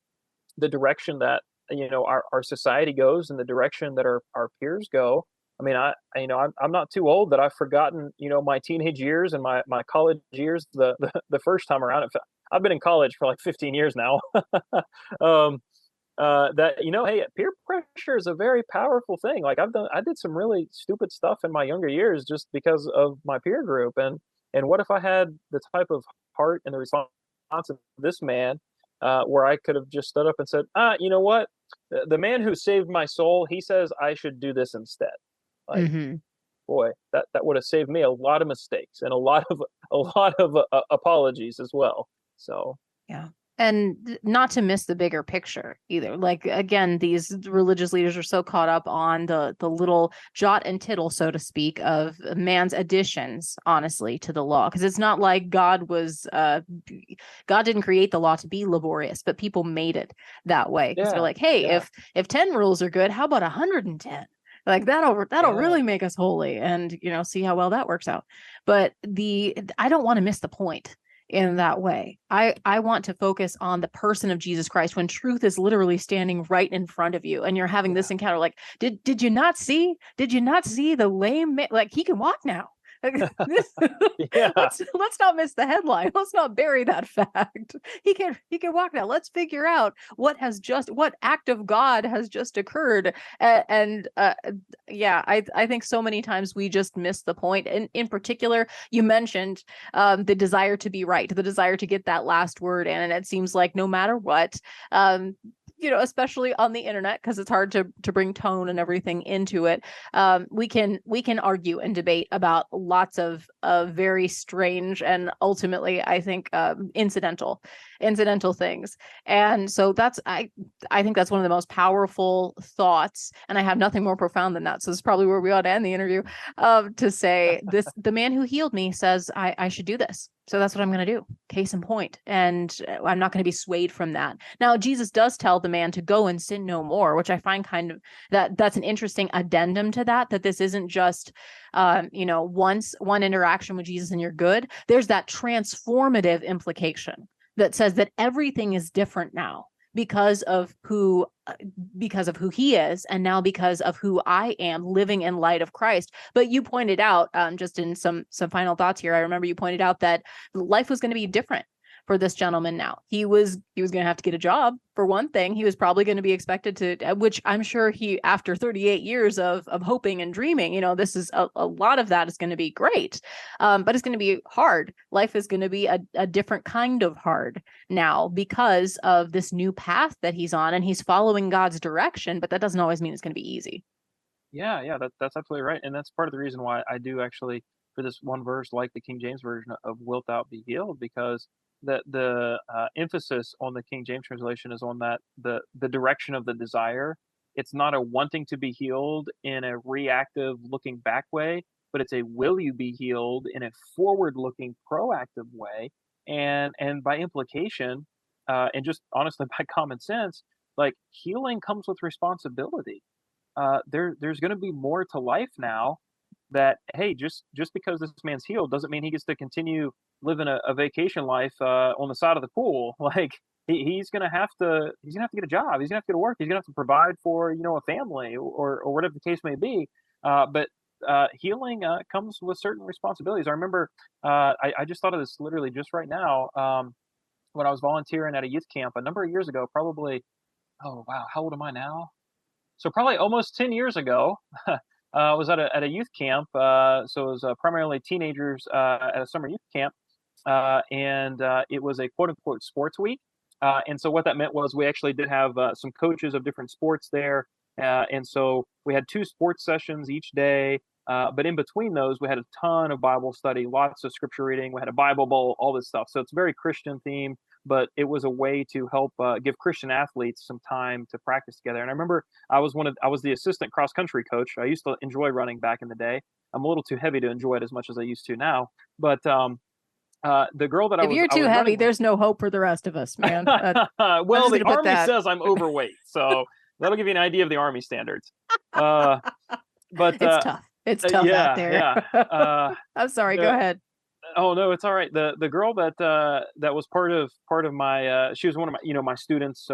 Speaker 3: the direction that our society goes and the direction that our peers go? I mean, I'm not too old that I've forgotten my teenage years and my college years the first time around. I've been in college for like 15 years now. That hey, peer pressure is a very powerful thing. Like I did some really stupid stuff in my younger years just because of my peer group. And what if I had the type of heart and the response of this man, where I could have just stood up and said, you know what? The man who saved my soul, he says I should do this instead. Like,
Speaker 2: Mm-hmm.
Speaker 3: boy, that would have saved me a lot of mistakes and a lot of apologies as well. So
Speaker 2: Yeah. And not to miss the bigger picture either. Like, again, these religious leaders are so caught up on the little jot and tittle, so to speak, of man's additions, honestly, to the law. Because it's not like God didn't create the law to be laborious, but people made it that way. Because they're like, hey, if 10 rules are good, how about 110? Like that'll really make us holy, and see how well that works out. But I don't want to miss the point in that way. I want to focus on the person of Jesus Christ when truth is literally standing right in front of you and you're having this encounter. Like, did you not see? Did you not see the lame man? Like, he can walk now.
Speaker 3: Yeah.
Speaker 2: Let's not miss the headline. Let's not bury that fact. He can walk now. Let's figure out what act of God has just occurred. I think so many times we just miss the point. And in particular, you mentioned the desire to be right, the desire to get that last word in, and it seems like no matter what, especially on the internet, because it's hard to bring tone and everything into it. We can argue and debate about lots of very strange and ultimately, I think, incidental things. And so I think that's one of the most powerful thoughts. And I have nothing more profound than that. So this is probably where we ought to end the interview, to say this: the man who healed me says I should do this. So that's what I'm going to do. Case in point. And I'm not going to be swayed from that. Now, Jesus does tell the man to go and sin no more, which I find kind of that's an interesting addendum to that this isn't just, one interaction with Jesus and you're good. There's that transformative implication that says that everything is different now because of who he is, and now because of who I am living in light of Christ. But you pointed out, just in some final thoughts here, I remember you pointed out that life was going to be different for this gentleman now. He was going to have to get a job, for one thing. He was probably going to be expected to, which I'm sure he, after 38 years of hoping and dreaming, this is a lot of that is going to be great. But it's going to be hard. Life is going to be a different kind of hard now because of this new path that he's on, and he's following God's direction, but that doesn't always mean it's going to be easy.
Speaker 3: Yeah, that's absolutely right. And that's part of the reason why I do actually, for this one verse, like the King James version of "Wilt thou be healed," because the emphasis on the King James translation is on that the direction of the desire. It's not a wanting to be healed in a reactive looking back way, but it's a will you be healed in a forward looking proactive way. And by implication, and just honestly by common sense, like healing comes with responsibility. There's going to be more to life now. That, hey, just because this man's healed doesn't mean he gets to continue living a vacation life on the side of the pool. Like he's gonna have to get a job. He's gonna have to get to work. He's gonna have to provide for a family or whatever the case may be. But healing comes with certain responsibilities. I remember I just thought of this literally just right now when I was volunteering at a youth camp a number of years ago. Probably, oh wow, how old am I now? So probably almost 10 years ago. I was at a youth camp, so it was primarily teenagers at a summer youth camp, and it was a quote unquote sports week. And so what that meant was we actually did have some coaches of different sports there, and so we had 2 sports sessions each day. But in between those, we had a ton of Bible study, lots of scripture reading. We had a Bible bowl, all this stuff. So it's very Christian themed, but it was a way to help give Christian athletes some time to practice together. And I remember I was the assistant cross country coach. I used to enjoy running back in the day. I'm a little too heavy to enjoy it as much as I used to now. But the girl that
Speaker 2: if you're too heavy, there's no hope for the rest of us, man.
Speaker 3: Well, the Army says I'm overweight, so that'll give you an idea of the Army standards. But
Speaker 2: it's tough. It's tough out there.
Speaker 3: Yeah.
Speaker 2: I'm sorry. Go ahead.
Speaker 3: Oh no, it's all right. The girl that was part of my she was one of my my students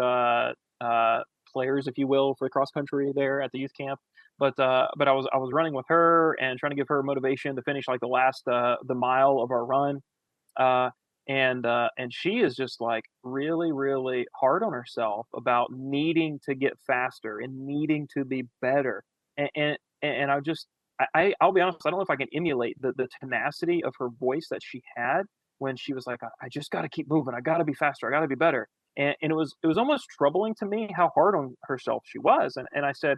Speaker 3: players, if you will, for the cross country there at the youth camp. But I was running with her and trying to give her motivation to finish like the last the mile of our run. And she is just like really, really hard on herself about needing to get faster and needing to be better. And I'll be honest, I don't know if I can emulate the tenacity of her voice that she had when she was like, I just got to keep moving. I got to be faster. I got to be better. And it was almost troubling to me how hard on herself she was. And I said,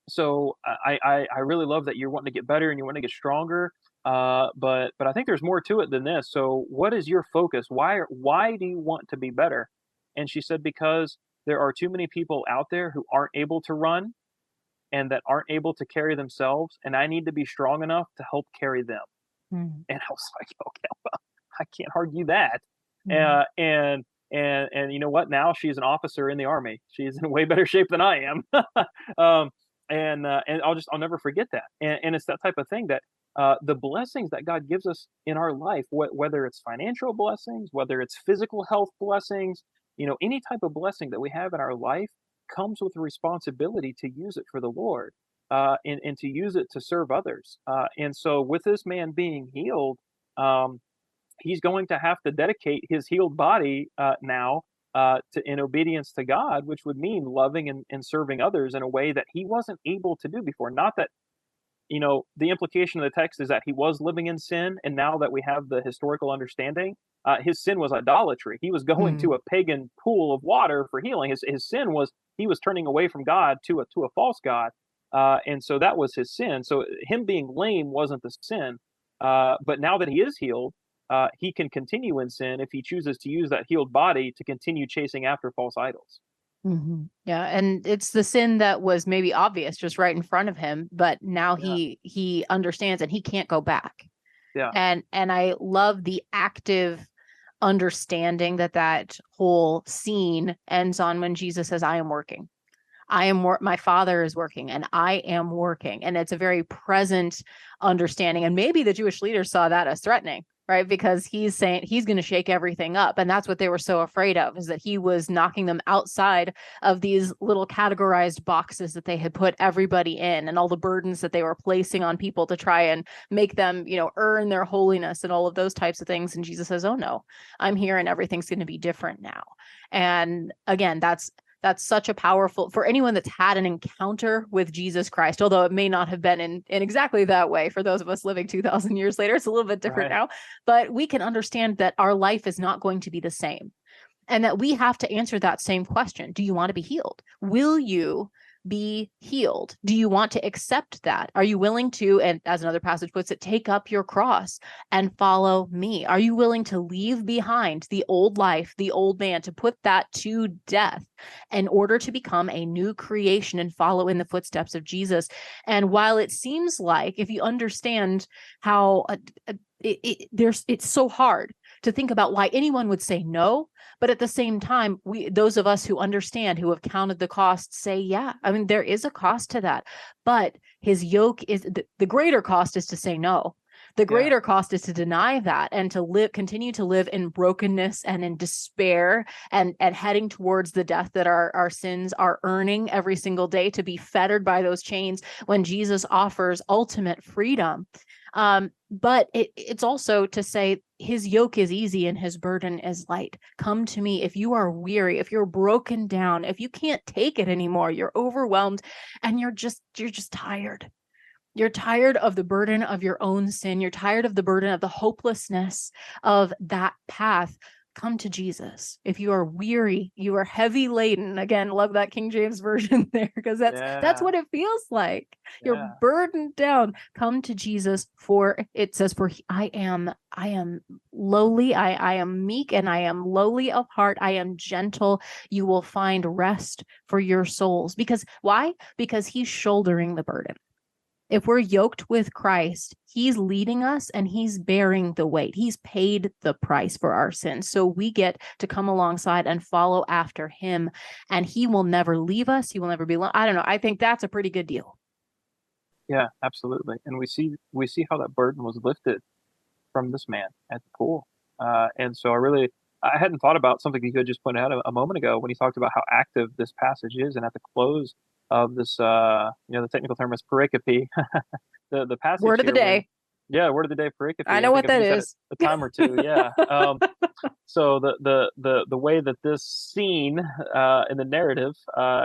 Speaker 3: so I really love that you're wanting to get better and you want to get stronger. But I think there's more to it than this. So what is your focus? Why do you want to be better? And she said, because there are too many people out there who aren't able to run and that aren't able to carry themselves, and I need to be strong enough to help carry them. And I was like, okay, well, I can't argue that. And you know what? Now she's an officer in the Army. She's in way better shape than I am. And I'll never forget that. And it's that type of thing that the blessings that God gives us in our life, whether it's financial blessings, whether it's physical health blessings, any type of blessing that we have in our life comes with a responsibility to use it for the Lord, and to use it to serve others. And so with this man being healed, he's going to have to dedicate his healed body now in obedience to God, which would mean loving and serving others in a way that he wasn't able to do before. Not that, the implication of the text is that he was living in sin, and now that we have the historical understanding, his sin was idolatry. He was going to a pagan pool of water for healing. His sin was he was turning away from God to a false god, and so that was his sin. So him being lame wasn't the sin, but now that he is healed, he can continue in sin if he chooses to use that healed body to continue chasing after false idols.
Speaker 2: Yeah, and it's the sin that was maybe obvious just right in front of him, but now he understands and he can't go back.
Speaker 3: Yeah.
Speaker 2: And I love the active understanding that whole scene ends on when Jesus says, I am working. My Father is working and I am working. And it's a very present understanding. And maybe the Jewish leaders saw that as threatening, right? Because he's saying he's going to shake everything up. And that's what they were so afraid of, is that he was knocking them outside of these little categorized boxes that they had put everybody in, and all the burdens that they were placing on people to try and make them, earn their holiness and all of those types of things. And Jesus says, oh no, I'm here and everything's going to be different now. And again, that's such a powerful, for anyone that's had an encounter with Jesus Christ, although it may not have been in exactly that way. For those of us living 2,000 years later, it's a little bit different now, but we can understand that our life is not going to be the same, and that we have to answer that same question. Do you want to be healed? Will you be healed? Do you want to accept that? Are you willing to, and as another passage puts it, take up your cross and follow me? Are you willing to leave behind the old life, the old man, to put that to death in order to become a new creation and follow in the footsteps of Jesus? And while it seems like, if you understand how it's so hard to think about why anyone would say no. But at the same time, those of us who understand, who have counted the cost, say, yeah, I mean, there is a cost to that. But his yoke is the greater cost is to say no. The greater cost is to deny that and to continue to live in brokenness and in despair and heading towards the death that our sins are earning every single day, to be fettered by those chains when Jesus offers ultimate freedom. But it's also to say his yoke is easy and his burden is light. Come to me if you are weary, if you're broken down, if you can't take it anymore, you're overwhelmed and you're just tired. You're tired of the burden of your own sin. You're tired of the burden of the hopelessness of that path. Come to Jesus. If you are weary, you are heavy laden. Again, love that King James version there, because that's what it feels like. You're burdened down. Come to Jesus, for it says, for I am lowly, I am meek, and I am lowly of heart. I am gentle. You will find rest for your souls. Because why? Because he's shouldering the burden. If we're yoked with Christ, he's leading us and he's bearing the weight. He's paid the price for our sins. So we get to come alongside and follow after him, and he will never leave us. He will never be alone. I don't know. I think that's a pretty good deal.
Speaker 3: Yeah, absolutely. And we see how that burden was lifted from this man at the pool. And so I hadn't thought about something you could just point out a moment ago when he talked about how active this passage is, and at the close of this, the technical term is pericope, the passage.
Speaker 2: Word of the day.
Speaker 3: Word of the day, pericope.
Speaker 2: I know what that is.
Speaker 3: A time or two, yeah. So the way that this scene in the narrative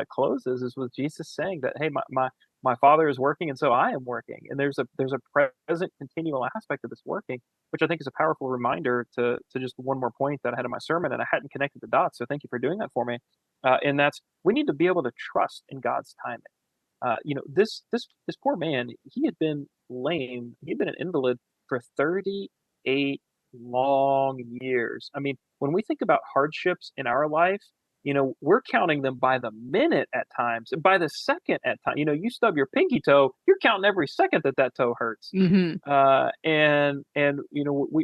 Speaker 3: closes is with Jesus saying that, hey, my Father is working, and so I am working. And there's a present continual aspect of this working, which I think is a powerful reminder to just one more point that I had in my sermon, and I hadn't connected the dots. So thank you for doing that for me. And that's, we need to be able to trust in God's timing. This poor man, he had been lame. He'd been an invalid for 38 long years. I mean, when we think about hardships in our life, we're counting them by the minute at times, and by the second at times. You stub your pinky toe, you're counting every second that toe hurts.
Speaker 2: Mm-hmm.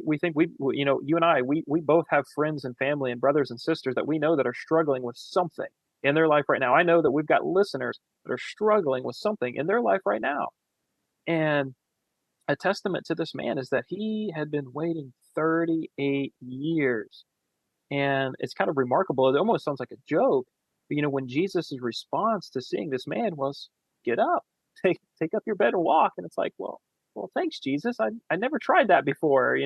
Speaker 3: We think you and I, we both have friends and family and brothers and sisters that we know that are struggling with something in their life right now. I know that we've got listeners that are struggling with something in their life right now. And a testament to this man is that he had been waiting 38 years. And it's kind of remarkable. It almost sounds like a joke. But, when Jesus' response to seeing this man was, get up, take up your bed and walk. And it's like, well, thanks, Jesus. I never tried that before.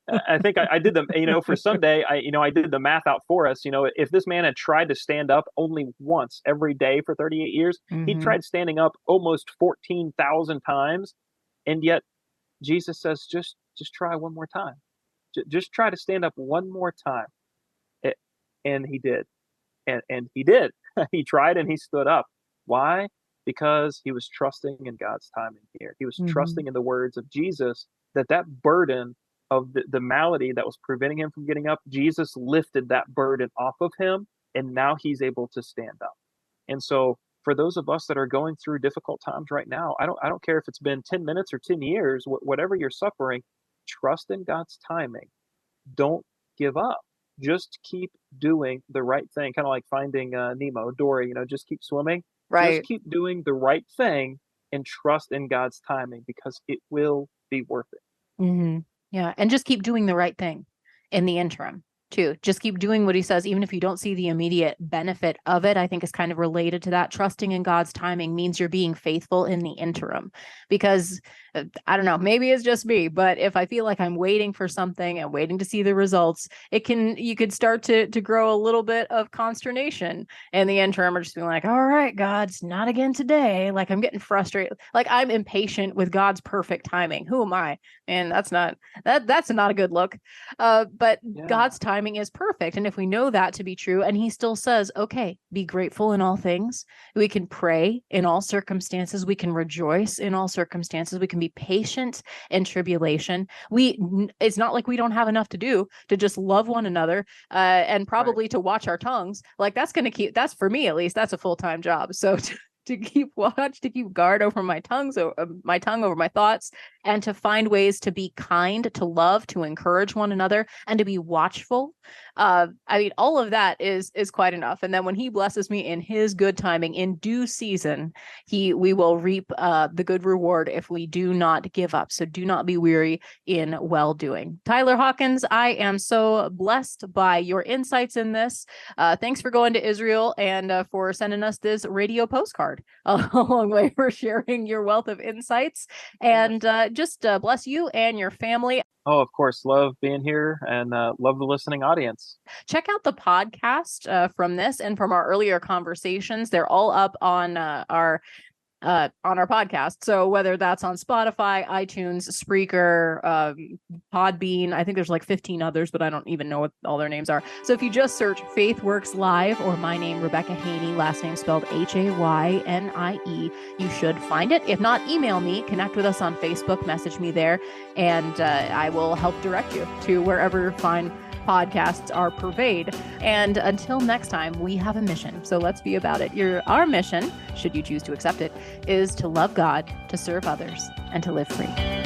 Speaker 3: I think I did for Sunday, I did the math out for us. If this man had tried to stand up only once every day for 38 years,
Speaker 2: Mm-hmm.
Speaker 3: he tried standing up almost 14,000 times. And yet Jesus says, just try one more time. Just try to stand up one more time. And he did. And he did. He tried and he stood up. Why? Because he was trusting in God's timing here. He was
Speaker 2: Mm-hmm.
Speaker 3: trusting in the words of Jesus, that burden of the malady that was preventing him from getting up, Jesus lifted that burden off of him, and now he's able to stand up. And so for those of us that are going through difficult times right now, I don't care if it's been 10 minutes or 10 years, whatever you're suffering, trust in God's timing. Don't give up. Just keep doing the right thing. Kind of like finding Nemo, Dory, just keep swimming.
Speaker 2: Right.
Speaker 3: Just keep doing the right thing and trust in God's timing, because it will be worth it.
Speaker 2: Mm-hmm. Yeah. And just keep doing the right thing in the interim too. Just keep doing what he says, even if you don't see the immediate benefit of it. I think is kind of related to that. Trusting in God's timing means you're being faithful in the interim, because I don't know, maybe it's just me, but if I feel like I'm waiting for something and waiting to see the results, you could start to grow a little bit of consternation in the interim, or just being like, all right, God, it's not again today. Like I'm getting frustrated. Like I'm impatient with God's perfect timing. Who am I? And that's not a good look. But
Speaker 3: Yeah.
Speaker 2: God's timing is perfect. And if we know that to be true, and he still says, okay, be grateful in all things. We can pray in all circumstances. We can rejoice in all circumstances. We can be patient in tribulation. It's not like we don't have enough to do to just love one another and probably to watch our tongues. Like that's for me, at least, that's a full-time job. So to keep watch, to keep guard over my tongue over my thoughts, and to find ways to be kind, to love, to encourage one another, and to be watchful. I mean, all of that is quite enough. And then when he blesses me in his good timing, in due season, we will reap the good reward if we do not give up. So do not be weary in well doing. Tyler Hawkins, I am so blessed by your insights in this. Thanks for going to Israel and for sending us this radio postcard along the way, for sharing your wealth of insights, and just bless you and your family.
Speaker 3: Oh, of course. Love being here and love the listening audience.
Speaker 2: Check out the podcast from this and from our earlier conversations. They're all up on our podcast. So whether that's on Spotify, iTunes, Spreaker, Podbean, I think there's like 15 others, but I don't even know what all their names are. So if you just search Faith Works Live or my name, Rebecca Haynie, last name spelled Haynie, you should find it. If not, email me, connect with us on Facebook, message me there, and I will help direct you to wherever fine podcasts are purveyed. And until next time, we have a mission. So let's be about it. Our mission, should you choose to accept it, is to love God, to serve others, and to live free.